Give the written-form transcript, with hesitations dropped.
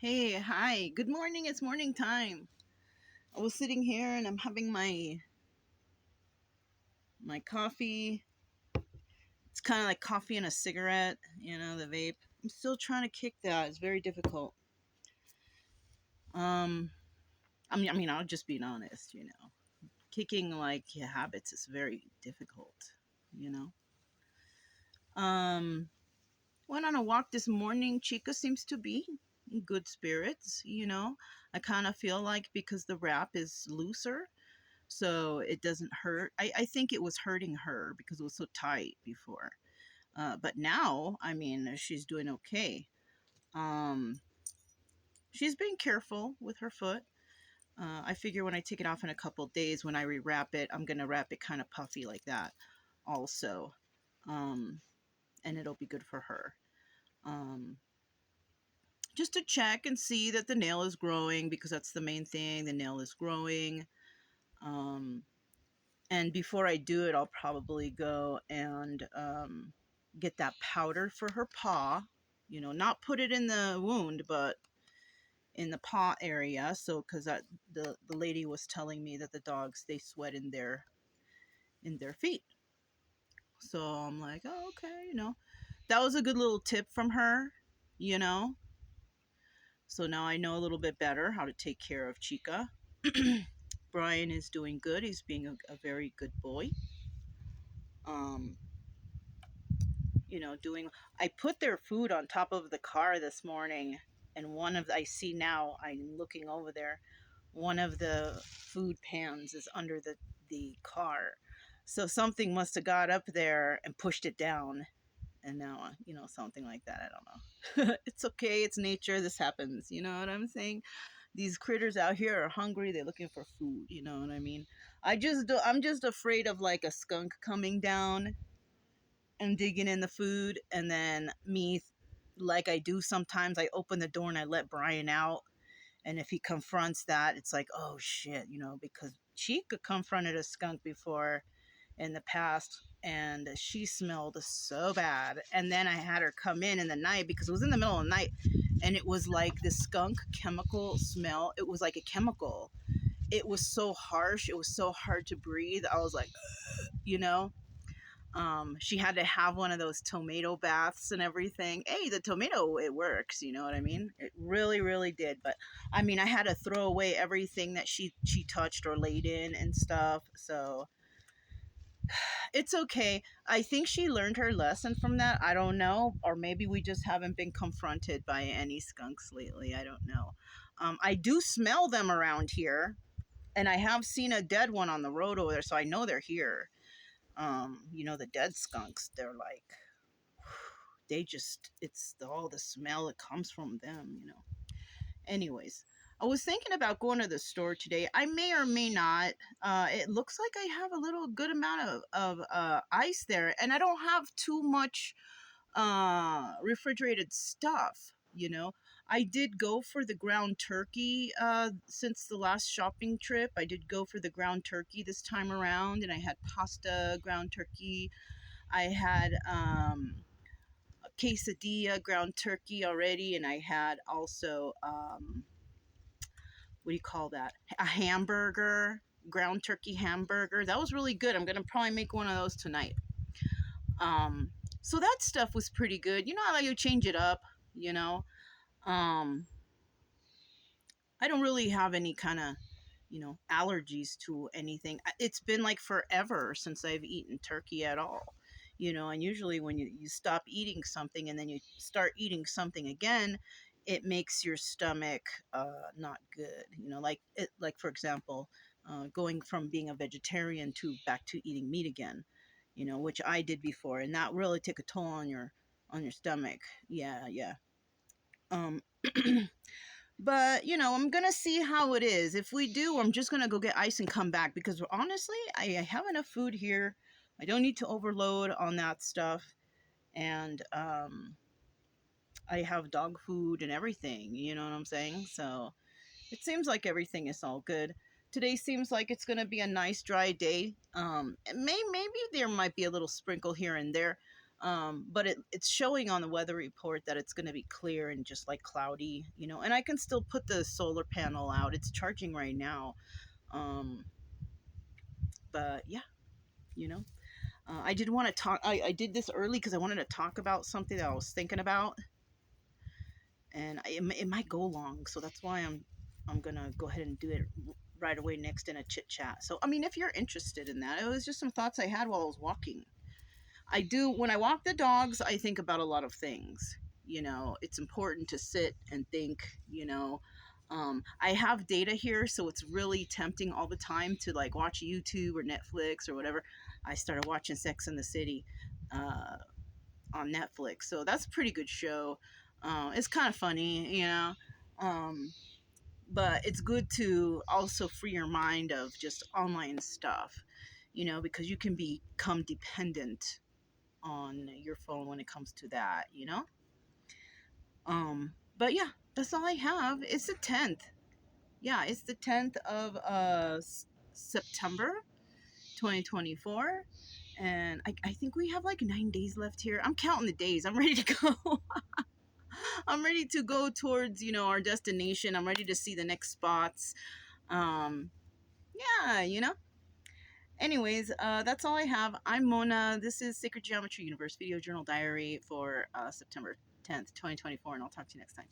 Hey, hi. Good morning. It's morning time. I was sitting here and I'm having my coffee. It's kind of like coffee and a cigarette, the vape. I'm still trying to kick that. It's very difficult. Um I mean, I'll just be honest, Kicking like your habits is very difficult, you know. Um Went on a walk this morning. Chica seems to be in good spirits. I kind of feel like because the wrap is looser, so it doesn't hurt. I think it was hurting her because it was so tight before. But now, I mean, she's doing okay. Um, she's being careful with her foot. I figure when I take it off in a couple days, when I rewrap it, I'm going to wrap it kind of puffy like that also. Um, and it'll be good for her. Um, just to check and see that the nail is growing, because that's the main thing. The nail is growing. Um, And before I do it, I'll probably go and get that powder for her paw. Not put it in the wound, but in the paw area. So, because the lady was telling me that the dogs, they sweat in their feet. So I'm like, oh, okay. That was a good little tip from her. You know. So now I know a little bit better how to take care of Chica. Brian is doing good. He's being a very good boy. Um, doing I put their food on top of the car this morning, and I see now, I'm looking over there, one of the food pans is under the car. So something must have got up there and pushed it down, and now, something like that. I don't know. It's okay. It's nature. This happens. You know what I'm saying? These critters out here are hungry. They're looking for food. You know what I mean? I'm just afraid of like a skunk coming down and digging in the food, and then me, like I do sometimes, I open the door and I let Brian out, and if he confronts that, it's like, oh shit, because Chica confronted a skunk before in the past, and she smelled so bad, and then I had her come in the night because it was in the middle of the night, and it was like the skunk chemical smell. It was like a chemical. It was so harsh. It was so hard to breathe. I was like, you know she had to have one of those tomato baths and everything. Hey, the tomato, it works. You know what I mean? It really, really did. But I mean, I had to throw away everything that she touched or laid in and stuff. So it's okay. I think she learned her lesson from that. I don't know. Or maybe we just haven't been confronted by any skunks lately. I don't know. I do smell them around here. And I have seen a dead one on the road over there. So I know they're here. The dead skunks, they're like, it's all the smell that comes from them. Anyways, I was thinking about going to the store today. I may or may not. It looks like I have a little good amount of ice there, and I don't have too much refrigerated stuff. I did go for the ground turkey since the last shopping trip. I did go for the ground turkey this time around, and I had pasta, ground turkey. I had a quesadilla, ground turkey already, and I had also what do you call that? A hamburger, ground turkey hamburger. That was really good. I'm gonna probably make one of those tonight. Um, so that stuff was pretty good. I like to change it up. You know, um, I don't really have any kind of allergies to anything. It's been like forever since I've eaten turkey at all. And usually when you stop eating something and then you start eating something again, it makes your stomach not good. Like for example, going from being a vegetarian to back to eating meat again. Which I did before, and that really took a toll on your stomach. Yeah, yeah. Um, But, I'm going to see how it is. If we do, I'm just going to go get ice and come back, because honestly, I have enough food here. I don't need to overload on that stuff. And I have dog food and everything. You know what I'm saying? So it seems like everything is all good. Today seems like it's going to be a nice dry day. Maybe there might be a little sprinkle here and there. But it's showing on the weather report that it's going to be clear and just like cloudy, you know, and I can still put the solar panel out. It's charging right now. Um, but yeah, you know, I did want to talk. I did this early because I wanted to talk about something that I was thinking about, and it might go long, so that's why I'm gonna go ahead and do it right away next in a chit chat. So I mean, if you're interested in that, it was just some thoughts I had while I was walking. I do when I walk the dogs, I think about a lot of things. You know, it's important to sit and think, you know. I have data here, so it's really tempting all the time to like watch YouTube or Netflix or whatever. I started watching Sex in the City uh, on Netflix, so that's a pretty good show. It's kind of funny, you know, um, but it's good to also free your mind of just online stuff, you know, because you can become dependent on your phone when it comes to that, you know? But yeah, that's all I have. It's the 10th. Yeah, it's the 10th of September 2024. And I think we have like 9 days left here. I'm counting the days. I'm ready to go. I'm ready to go towards, you know, our destination. I'm ready to see the next spots. Um, yeah, you know. Anyways, that's all I have. I'm Mona. This is Sacred Geometry Universe Video Journal Diary for September 10th, 2024, and I'll talk to you next time.